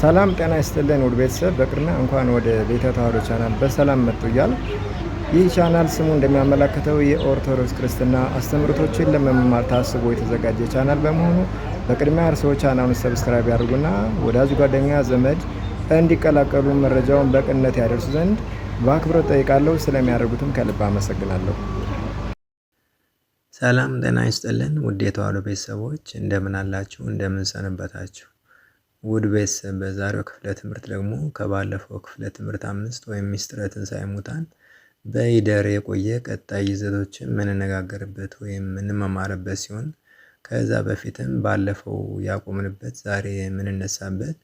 ሰላም ጤና ይስጥልን ውድ ቤተሰብ፣ በቅድሚያ እንኳን ወደ ቤተ ተዋሕዶ ቻናል በሰላም መጡ እያል ይህ ቻናል ስሙ እንደሚያመለክተው የኦርቶዶክስ ክርስትና አስተምህሮቶችን ለመማር ታስቦ የተዘጋጀ ቻናል በመሆኑ በቅድሚያ እርስዎ ቻናሉን ሰብስክራይብ ያድርጉና ወዳጅ ጓደኛ ዘመድ እንዲቀላቀሉ መረጃውን በቅንነት ያደርሱ ዘንድ በአክብሮት ጠይቃለሁ። ስለሚያደርጉትም ከልብ አመሰግናለሁ። ሰላም ጤና ይስጥልን ውድ የተዋሕዶ ቤተሰቦች እንደምን አላችሁ? እንደምን ሰነበታችሁ? ውድ ቤተሰብ በዛሬው ክፍለ ትምህርት ደግሞ ከባለፈው ክፍለ ትምህርት 5 ወይም ምስጢረ ትንሣኤ ሙታን በይደር የቆየ ቀጣይ ይዘቶችን የምንነጋገርበት ወይም የምንማማርበት ሲሆን ከዛ በፊትም ባለፈው ያቆምንበት ዛሬ የምንነሳበት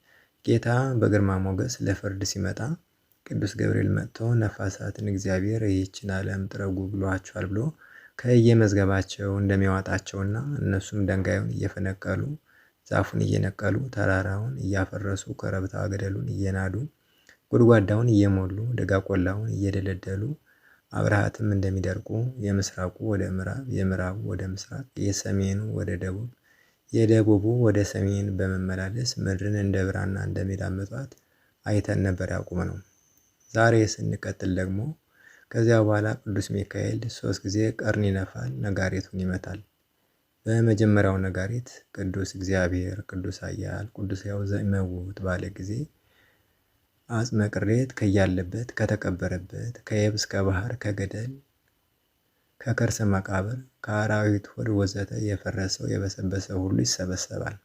ጌታ በግርማ ሞገስ ለፍርድ ሲመጣ ቅዱስ ገብርኤል መጥቶ ነፋሳትን እግዚአብሔር ይህችን ዓለም ጥረጉ ብሏቸዋል ብሎ ከየመዝገባቸው እንደሚያወጣቸውና እነሱም ድንጋዩን እየፈነቀሉ ዛፉን እየነቀሉ ተራራውን እያፈረሱ ኮረብታ ገደሉን እየናዱ ጉድጓዳውን እየሞሉ ደጋ ቆላውን እየደለደሉ አብረሃትም እንደሚደርቁ የምስራቁ ወደ ምዕራብ የምዕራቡ ወደ ምስራቅ የሰሜኑ ወደ ደቡብ የደቡቡ ወደ ሰሜን በመመላለስ ምድርን እንደ ብራና እንደሚዳምጧት አይተን ነበር ያቆምነው። ዛሬ ስንቀጥል ደግሞ ከዚያ በኋላ ቅዱስ ሚካኤል 3 ጊዜ ቀርን ይነፋል፣ ነጋሪቱን ይመታል። በመጀመሪያው ነጋሪት ቅዱስ እግዚአብሔር ቅዱስ ኃያል ቅዱስ ሕያው ዘኢይመውት ባለ ጊዜ አጽመ ቅሬት ከያለበት ከተቀበረበት ከየብስ ከባህር ከገደል ከከርሰ መቃብር ከአራዊት ሆድ ወዘተ የፈረሰው የበሰበሰው ሁሉ ይሰበሰባል።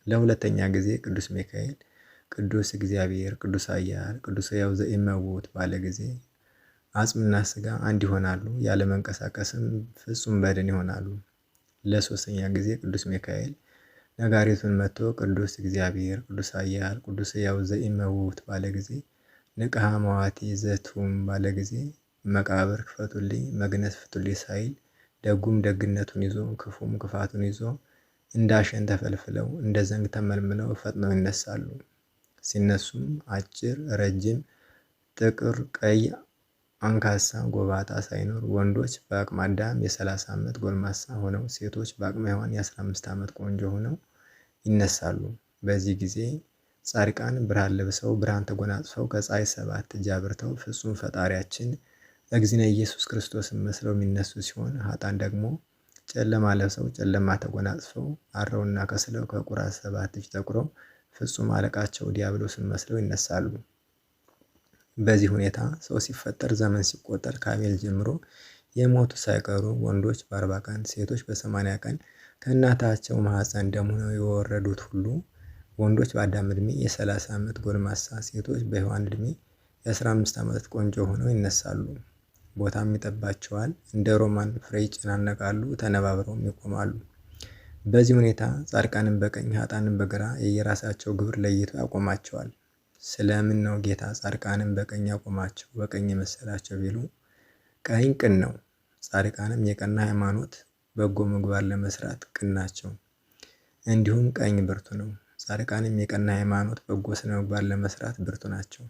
ለሁለተኛ ጊዜ ቅዱስ ሚካኤል ቅዱስ እግዚአብሔር ቅዱስ ኃያል ቅዱስ ሕያው ዘኢይመውት ባለ ጊዜ አጽምና ስጋ አንድ ይሆናሉ፣ ያለ መንቀሳቀስም ፍጹም በድን ይሆናሉ። ለሶስተኛ ጊዜ ቅዱስ ሚካኤል ነጋሪቱን መጥቶ ቅዱስ እግዚአብሔር ቅዱስ ኃያል ቅዱስ ሕያው ዘኢይመውት ባለ ጊዜ ንቅሐ መዋቲ ዘቱም ባለ ጊዜ መቃብር ክፈቱልኝ መግነዝ ፍቱልኝ ሳይል ደጉም ደግነቱን ይዞ ክፉም ክፋቱን ይዞ እንዳሸን ተፈልፍለው እንደ ዘንግ ተመልምለው ፈጥነው ይነሳሉ። ሲነሱም አጭር፣ ረጅም፣ ጥቁር፣ ቀይ፣ አንካሳ፣ ጎባጣ ሳይኖር ወንዶች በአቅመ አዳም የ30 ዓመት ጎልማሳ ሆነው ሴቶች በአቅመ ሔዋን የ15 ዓመት ቆንጆ ሆነው ይነሳሉ። በዚህ ጊዜ ጻድቃን ብርሃን ለብሰው ብርሃን ተጎናጽፈው ከፀሐይ 7 እጅ አብርተው ፍጹም ፈጣሪያችን እግዚእነ ኢየሱስ ክርስቶስን መስለው የሚነሱ ሲሆን ኃጥአን ደግሞ ጨለማ ለብሰው ጨለማ ተጎናጽፈው አረውና ከስለው ከቁራ 7 እጅ ጠቁረው ፍጹም አለቃቸው ዲያብሎስን መስለው ይነሳሉ። በዚህ ሁኔታ ሰው ሲፈጠር ዘመን ሲቆጠር ከአቤል ጀምሮ የሞቱ ሳይቀሩ ወንዶች በ40 ቀን ሴቶች በ80 ቀን ከእናታቸው ማኅፀን ደም ሆነው የወረዱት ሁሉ ወንዶች በአዳም ዕድሜ የ30 ዓመት ጎልማሳ ሴቶች በሔዋን ዕድሜ የ15 ዓመት ቆንጆ ሆነው ይነሳሉ። ቦታም ይጠባቸዋል፣ እንደ ሮማን ፍሬ ይጨናነቃሉ፣ ተነባብረውም ይቆማሉ። በዚህ ሁኔታ ጻድቃንን በቀኝ ኃጥአንን በግራ የየራሳቸው ግብር ለይቶ ያቆማቸዋል። ስለምን ነው ጌታ ጻድቃንን በቀኝ ያቆማቸው በቀኝ የመሰላቸው ቢሉ ቀኝ ቅን ነው። ጻድቃንም የቀና ሃይማኖት በጎ ምግባር ለመስራት ቅን ናቸው። እንዲሁም ቀኝ ብርቱ ነው። ጻድቃንም የቀና ሃይማኖት በጎ ስነ ምግባር ለመስራት ብርቱ ናቸው።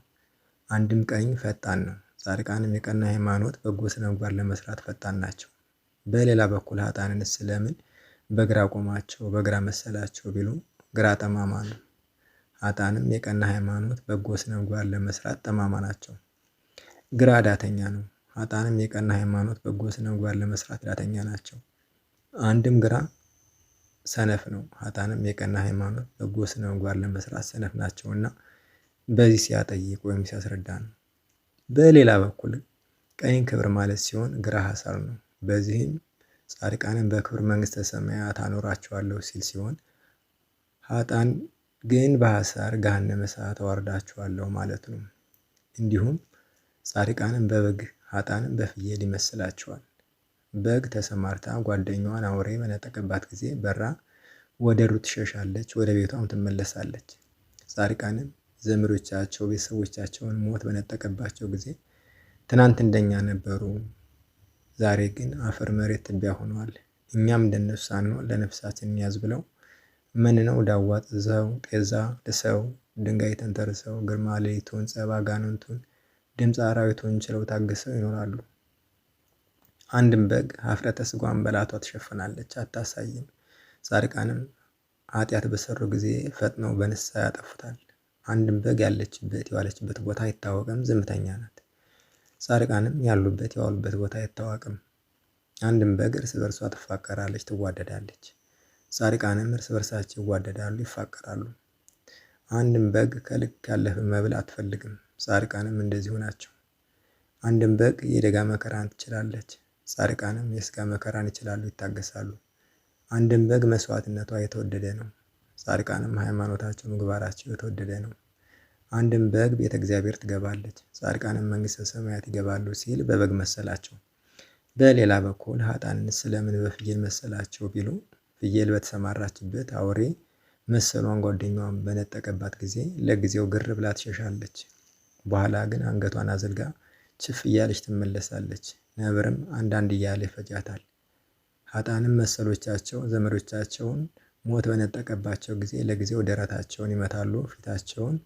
አንድም ቀኝ ፈጣን ነው። ጻድቃንም የቀና ሃይማኖት በጎ ስነ ምግባር ለመስራት ፈጣን ናቸው። በሌላ በኩል ኃጥአንንስ ስለምን በግራ ቆማቸው በግራ መሰላቸው ቢሉ ግራ ጠማማ ነው። ኃጥአንም የቀና ሃይማኖት በጎ ስነ ምግባር ለመስራት ጠማማ ናቸው። ግራ ዳተኛ ነው። ኃጥአንም የቀና ሃይማኖት በጎ ስነ ምግባር ለመስራት ዳተኛ ናቸው። አንድም ግራ ሰነፍ ነው። ኃጥአንም የቀና ሃይማኖት በጎ ስነ ምግባር ለመስራት ሰነፍ ናቸውና በዚህ ሲያጠይቅ ወይም ሲያስረዳ ነው። በሌላ በኩል ቀኝ ክብር ማለት ሲሆን ግራ ሐሳር ነው። በዚህም ጻድቃንን በክብር መንግሥተ ሰማያት አኖራቸዋለሁ ሲል ሲሆን ኃጥአን ግን በሐሳር ገሃነመ እሳት አወርዳቸዋለሁ ማለት ነው። እንዲሁም ጻድቃንን በበግ ኃጥአንን በፍየል ይመስላቸዋል። በግ ተሰማርታ ጓደኛዋን አውሬ በነጠቀባት ጊዜ በራ ወደ ዱር ትሸሻለች፣ ወደ ቤቷም ትመለሳለች። ጻድቃንም ዘመዶቻቸው ቤተሰቦቻቸውን ሞት በነጠቀባቸው ጊዜ ትናንት እንደኛ ነበሩ፣ ዛሬ ግን አፈር መሬት ትቢያ ሆነዋል፣ እኛም እንደነሱ ሳንሆን ለነፍሳችን እንያዝ ብለው መንነው ዳዋ ጥዘው ጤዛ ልሰው ድንጋይ ተንተርሰው ግርማ ሌሊቱን ጸባ ጋኑንቱን ድምፀ አራዊቱን ችለው ታግሰው ይኖራሉ። አንድም በግ ኀፍረተ ሥጋዋን በላቷ ትሸፍናለች፣ አታሳይም። ጻድቃንም ኃጢአት በሰሩ ጊዜ ፈጥነው በንስሐ ያጠፉታል። አንድም በግ ያለችበት የዋለችበት ቦታ አይታወቅም፣ ዝምተኛ ናት። ጻድቃንም ያሉበት የዋሉበት ቦታ አይታወቅም። አንድም በግ እርስ በርሷ ትፋቀራለች፣ ትዋደዳለች። ጻድቃንም እርስ በርሳቸው ይዋደዳሉ፣ ይፋቀራሉ። አንድም በግ ከልክ ያለፈ መብል አትፈልግም። ጻድቃንም እንደዚሁ ናቸው። አንድም በግ የደጋ መከራን ትችላለች። ጻድቃንም የስጋ መከራን ይችላሉ፣ ይታገሳሉ። አንድም በግ መስዋዕትነቷ የተወደደ ነው። ጻድቃንም ሃይማኖታቸው፣ ምግባራቸው የተወደደ ነው። አንድም በግ ቤተ እግዚአብሔር ትገባለች፣ ጻድቃንም መንግሥተ ሰማያት ይገባሉ ሲል በበግ መሰላቸው። በሌላ በኩል ኃጥአንን ስለምን በፍየል መሰላቸው ቢሉ ፍየል በተሰማራችበት አውሬ መሰሏን ጓደኛዋን በነጠቀባት ጊዜ ለጊዜው ግር ብላ ትሸሻለች። በኋላ ግን አንገቷን አዝልጋ ችፍ እያለች ትመለሳለች። ነብርም አንዳንድ እያለ ይፈጃታል። ኃጥአንም መሰሎቻቸው ዘመዶቻቸውን ሞት በነጠቀባቸው ጊዜ ለጊዜው ደረታቸውን ይመታሉ፣ ፊታቸውን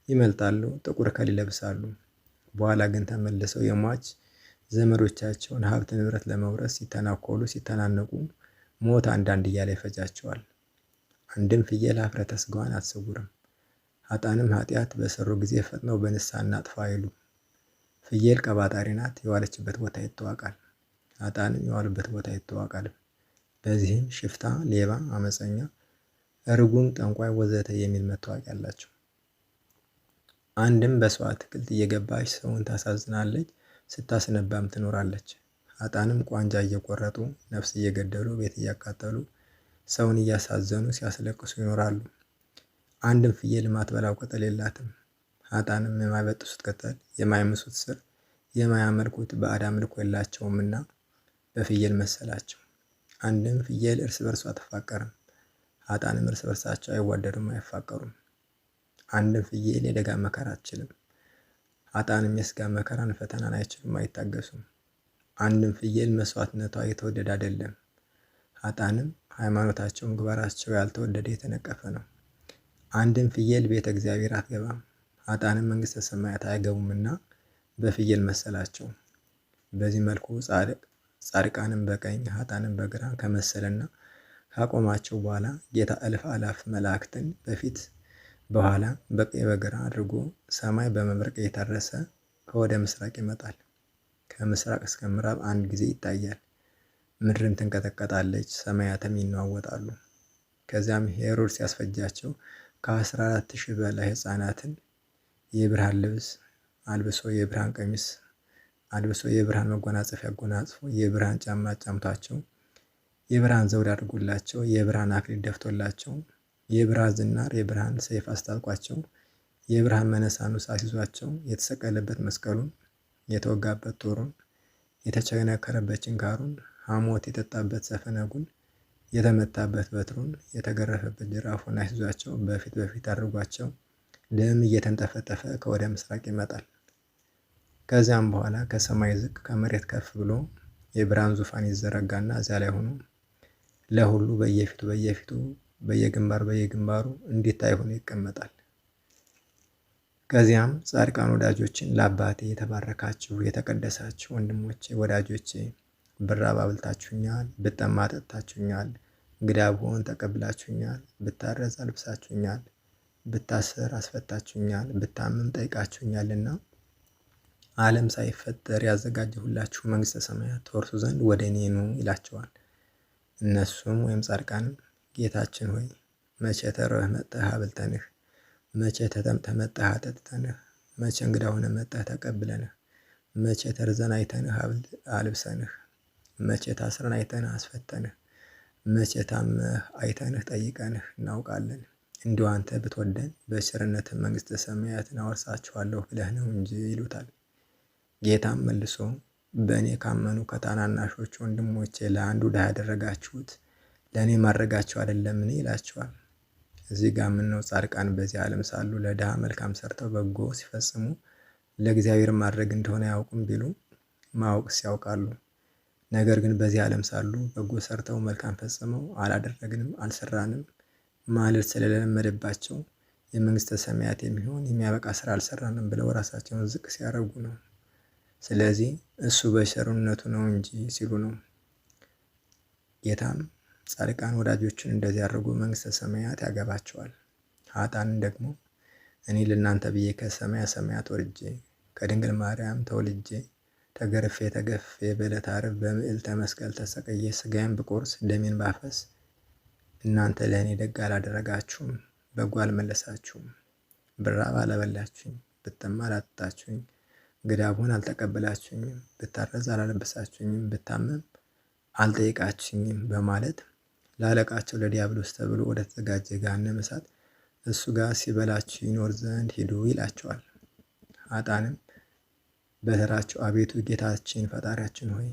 ይመልጣሉ፣ ጥቁር ከል ይለብሳሉ። በኋላ ግን ተመልሰው የሟች ዘመዶቻቸውን ሀብት ንብረት ለመውረስ ሲተናኮሉ ሲተናነቁ ሞት አንዳንድ እያለ ይፈጃቸዋል። አንድም ፍየል ኀፍረተ ሥጋዋን አትሰውርም። ኃጥአንም ኃጢአት በሰሩ ጊዜ ፈጥነው በንስሐ እናጥፋ አይሉ። ፍየል ቀባጣሪ ናት፣ የዋለችበት ቦታ ይታወቃል። ኃጥአንም የዋሉበት ቦታ ይታወቃል። በዚህም ሽፍታ፣ ሌባ፣ አመፀኛ፣ እርጉም፣ ጠንቋይ ወዘተ የሚል መታወቂያ አላቸው። አንድም በሰው አትክልት እየገባች ሰውን ታሳዝናለች፣ ስታስነባም ትኖራለች። ኃጥአንም ቋንጃ እየቆረጡ ነፍስ እየገደሉ ቤት እያቃጠሉ ሰውን እያሳዘኑ ሲያስለቅሱ ይኖራሉ። አንድም ፍየል ማትበላው ቅጠል የላትም። ኃጥአንም የማይበጥሱት ቅጠል፣ የማይምሱት ስር፣ የማያመልኩት ባዕድ አምልኮ የላቸውምና በፍየል መሰላቸው። አንድም ፍየል እርስ በርሷ አትፋቀርም። ኃጥአንም እርስ በርሳቸው አይዋደዱም፣ አይፋቀሩም። አንድም ፍየል የደጋ መከራ አትችልም። ኃጥአንም የስጋ መከራን ፈተናን አይችሉም፣ አይታገሱም። አንድም ፍየል መስዋዕትነቷ የተወደደ አይደለም። ኃጥአንም ሃይማኖታቸው፣ ምግባራቸው ያልተወደደ የተነቀፈ ነው። አንድም ፍየል ቤተ እግዚአብሔር አትገባም። ኃጥአንም መንግሥተ ሰማያት አይገቡምና በፍየል መሰላቸው። በዚህ መልኩ ጻድቃንም በቀኝ ኃጥአንም በግራ ከመሰለና ካቆማቸው በኋላ ጌታ እልፍ አላፍ መላእክትን በፊት በኋላ በቀኝ በግራ አድርጎ ሰማይ በመብረቅ እየታረሰ ከወደ ምስራቅ ይመጣል። ከምስራቅ እስከ ምዕራብ አንድ ጊዜ ይታያል። ምድርም ትንቀጠቀጣለች፣ ሰማያትም ይነዋወጣሉ። ከዚያም ሄሮድስ ያስፈጃቸው ከ14,000 በላይ ሕፃናትን የብርሃን ልብስ አልብሶ የብርሃን ቀሚስ አልብሶ የብርሃን መጎናጸፊያ አጎናጽፎ የብርሃን ጫማ ጫምቷቸው የብርሃን ዘውድ አድርጎላቸው የብርሃን አክሊል ደፍቶላቸው የብርሃን ዝናር የብርሃን ሰይፍ አስታጥቋቸው የብርሃን መነሳኑስ አስይዟቸው የተሰቀለበት መስቀሉን የተወጋበት ጦሩን የተቸነከረበት ችንካሩን ሐሞት የጠጣበት ሰፈነጉን የተመታበት በትሩን የተገረፈበት ጅራፉን አስይዟቸው በፊት በፊት አድርጓቸው ደም እየተንጠፈጠፈ ከወደ ምስራቅ ይመጣል። ከዚያም በኋላ ከሰማይ ዝቅ ከመሬት ከፍ ብሎ የብርሃን ዙፋን ይዘረጋና እዚያ ላይ ሆኖ ለሁሉ በየፊቱ በየግንባሩ እንዲታይ ሆኖ ይቀመጣል። ከዚያም ጻድቃን ወዳጆችን ለአባቴ የተባረካችሁ የተቀደሳችሁ ወንድሞቼ ወዳጆቼ ብራብ አብልታችሁኛል፣ ብጠማ አጠጥታችሁኛል፣ እንግዳ ብሆን ተቀብላችሁኛል፣ ብታረዝ አልብሳችሁኛል፣ ብታሰር አስፈታችሁኛል፣ ብታመም ጠይቃችሁኛልና ዓለም ሳይፈጠር ያዘጋጀሁላችሁ መንግሥተ ሰማያት ትወርሱ ዘንድ ወደ እኔ ኑ ይላቸዋል። እነሱም ወይም ጻድቃንም ጌታችን ሆይ መቼ ተርበህ መጥተህ አብልተንህ፣ መቼ ተጠምተህ መጥተህ አጠጥተንህ፣ መቼ እንግዳ ሆነህ መጥተህ ተቀብለንህ፣ መቼ ተርዘን አይተንህ አልብሰንህ፣ መቼ ታስረን አይተንህ አስፈተንህ፣ መቼ ታመህ አይተንህ ጠይቀንህ እናውቃለን። እንዲሁ አንተ ብትወደን በቸርነትህ መንግሥተ ሰማያትን አወርሳችኋለሁ ብለህ ነው እንጂ ይሉታል። ጌታም መልሶ በእኔ ካመኑ ከታናናሾች ወንድሞቼ ለአንዱ ድሃ ያደረጋችሁት ለእኔ ማድረጋችሁ አይደለምን? ይላቸዋል። እዚህ ጋር ምነው ጻድቃን በዚህ ዓለም ሳሉ ለድሃ መልካም ሰርተው በጎ ሲፈጽሙ ለእግዚአብሔር ማድረግ እንደሆነ አያውቁም ቢሉ ማወቅስ ያውቃሉ። ነገር ግን በዚህ ዓለም ሳሉ በጎ ሰርተው መልካም ፈጽመው አላደረግንም አልሰራንም ማለት ስለለመደባቸው የመንግሥተ ሰማያት የሚሆን የሚያበቃ ስራ አልሰራንም ብለው ራሳቸውን ዝቅ ሲያደርጉ ነው። ስለዚህ እሱ በቸርነቱ ነው እንጂ ሲሉ ነው። ጌታም ጻድቃን ወዳጆችን እንደዚህ አድርጎ መንግሥተ ሰማያት ያገባቸዋል። ኃጥአንን ደግሞ እኔ ለእናንተ ብዬ ከሰማያ ሰማያት ወርጄ ከድንግል ማርያም ተወልጄ ተገርፌ ተገፌ በዕለተ ዓርብ በምዕልተ መስቀል ተሰቅዬ ሥጋዬን ብቆርስ ደሜን ባፈስ እናንተ ለእኔ ደግ አላደረጋችሁም፣ በጎ አልመለሳችሁም። ብራብ አላበላችሁኝ፣ ብጠማ አላጠጣችሁኝ፣ እንግዳ ብሆን አልተቀበላችሁኝም፣ ብታረዝ አላለበሳችሁኝም፣ ብታመም አልጠየቃችሁኝም በማለት ለአለቃቸው ለዲያብሎስ ተብሎ ወደ ተዘጋጀ ገሃነመ እሳት እሱ ጋር ሲበላችሁ ይኖር ዘንድ ሂዱ ይላቸዋል። ኃጥአንም በተራቸው አቤቱ ጌታችን ፈጣሪያችን ሆይ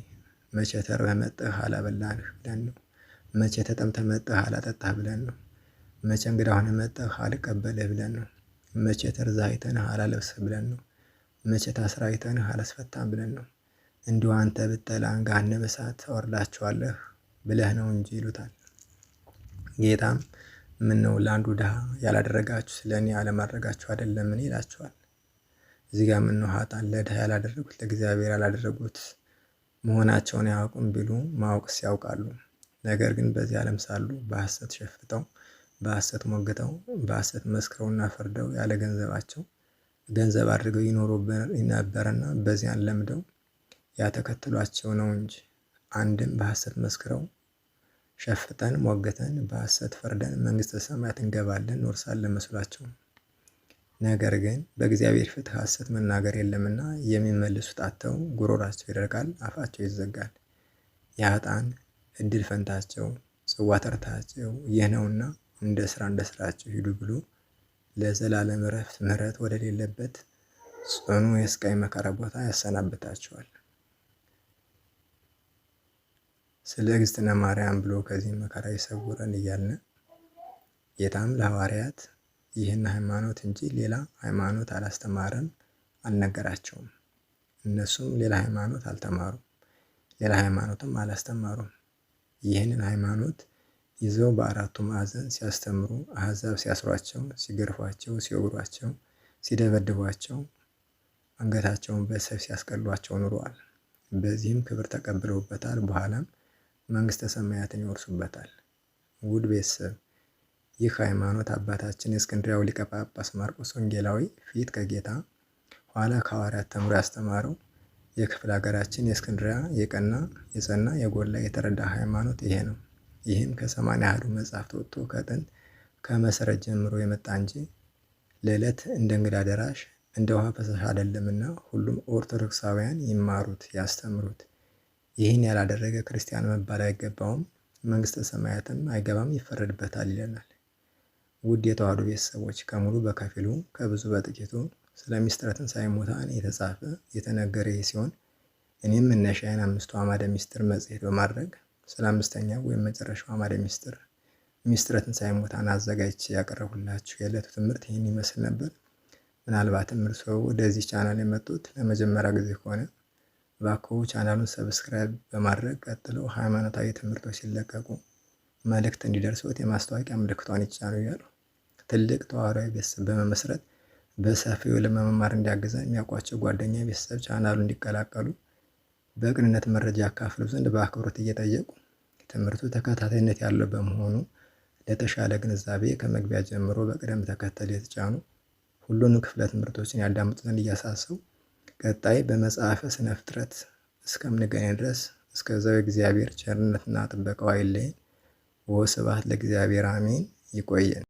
መቼ ተርበህ መጥተህ አላበላንህ ብለን ነው? መቼ ተጠምተህ መጥተህ አላጠጣህ ብለን ነው? መቼ እንግዳ ሆነህ መጥተህ አልቀበልህ ብለን ነው? መቼ ተርዘህ አይተንህ አላለብስህ ብለን ነው? መቼ ታስረህ አይተንህ አላስፈታም ብለን ነው? እንዲሁ አንተ ብትጠላን ገሃነመ እሳት ታወርዳቸዋለህ ብለህ ነው እንጂ ይሉታል። ጌታም ምን ነው ለአንዱ ድሃ ያላደረጋችሁ ስለ እኔ አለማድረጋችሁ አይደለምን ይላቸዋል። እዚህ ጋር ምን ነው ኃጥአን ለድሃ ያላደረጉት ለእግዚአብሔር ያላደረጉት መሆናቸውን አያውቁም ቢሉ ማወቅስ ያውቃሉ። ነገር ግን በዚህ ዓለም ሳሉ በሐሰት ሸፍተው በሐሰት ሞግተው በሐሰት መስክረውና ፈርደው ያለ ገንዘባቸው ገንዘብ አድርገው ይኖሩ ነበርና በዚያን ለምደው ያተከትሏቸው ነው እንጂ አንድም በሐሰት መስክረው ሸፍተን ሞግተን በሐሰት ፈርደን መንግሥተ ሰማያት እንገባለን እንወርሳለን መስሏቸው። ነገር ግን በእግዚአብሔር ፊት ሐሰት መናገር የለምና የሚመልሱት አጥተው ጉሮሯቸው ይደርቃል፣ አፋቸው ይዘጋል። የኃጥአን እድል ፈንታቸው ጽዋ ተርታቸው ይህ ነውና እንደ ስራቸው ሂዱ ብሎ ለዘላለም ዕረፍት ምሕረት ወደሌለበት ጽኑ የስቃይ መከራ ቦታ ያሰናብታቸዋል። ስለ እግዝእትነ ማርያም ብሎ ከዚህ መከራ ይሰውረን እያልን ጌታም ለሐዋርያት ይህን ሃይማኖት እንጂ ሌላ ሃይማኖት አላስተማረም፣ አልነገራቸውም። እነሱም ሌላ ሃይማኖት አልተማሩም፣ ሌላ ሃይማኖትም አላስተማሩም። ይህንን ሃይማኖት ይዘው በአራቱ ማዕዘን ሲያስተምሩ አሕዛብ ሲያስሯቸው፣ ሲገርፏቸው፣ ሲወግሯቸው፣ ሲደበድቧቸው፣ አንገታቸውን በሰይፍ ሲያስቀሏቸው ኑረዋል። በዚህም ክብር ተቀብለውበታል። በኋላም መንግሥተ ሰማያትን ይወርሱበታል። ውድ ቤተሰብ ይህ ሃይማኖት አባታችን የእስክንድርያው ሊቀ ጳጳስ ማርቆስ ወንጌላዊ ፊት ከጌታ ኋላ ከሐዋርያት ተምሮ ያስተማረው የክፍለ ሀገራችን የእስክንድርያ የቀና የጸና የጎላ የተረዳ ሃይማኖት ይሄ ነው። ይህም ከ80 ያህሉ መጽሐፍት ወጥቶ ከጥንት ከመሰረት ጀምሮ የመጣ እንጂ ለዕለት እንደ እንግዳ ደራሽ እንደ ውሃ ፈሳሽ አይደለምና ሁሉም ኦርቶዶክሳውያን ይማሩት ያስተምሩት። ይህን ያላደረገ ክርስቲያን መባል አይገባውም፣ መንግሥተ ሰማያትም አይገባም፣ ይፈረድበታል ይለናል። ውድ የተዋሕዶ ቤተሰቦች ከሙሉ በከፊሉ ከብዙ በጥቂቱ ስለ ምስጢረ ትንሣኤ ሙታን የተጻፈ የተነገረ ሲሆን እኔም መነሻዬን 5ቱ አዕማደ ምስጢር መጽሔት በማድረግ ስለ 5ኛው ወይም መጨረሻው አዕማደ ምስጢር ምስጢረ ትንሣኤ ሙታን አዘጋጅቼ ያቀረቡላችሁ የዕለቱ ትምህርት ይህን ይመስል ነበር። ምናልባትም እርስዎ ወደዚህ ቻናል የመጡት ለመጀመሪያ ጊዜ ከሆነ እባክዎ ቻናሉን ሰብስክራይብ በማድረግ ቀጥለው ሃይማኖታዊ ትምህርቶች ሲለቀቁ መልእክት እንዲደርሶት የማስታወቂያ ምልክቷን ይጫኑ እያሉ ትልቅ ተዋህዶአዊ ቤተሰብ በመመስረት በሰፊው ለመማር እንዲያግዘን የሚያውቋቸው ጓደኛ ቤተሰብ ቻናሉ እንዲቀላቀሉ በቅንነት መረጃ ያካፍሉ ዘንድ በአክብሮት እየጠየቁ ትምህርቱ ተከታታይነት ያለው በመሆኑ ለተሻለ ግንዛቤ ከመግቢያ ጀምሮ በቅደም ተከተል የተጫኑ ሁሉንም ክፍለ ትምህርቶችን ያዳምጡ ዘንድ እያሳሰቡ ቀጣይ በመጽሐፈ ስነ ፍጥረት እስከምንገናኝ ድረስ እስከዛው የእግዚአብሔር ቸርነትና ጥበቃው አይለየን። ወስብሐት ለእግዚአብሔር አሜን። ይቆየን።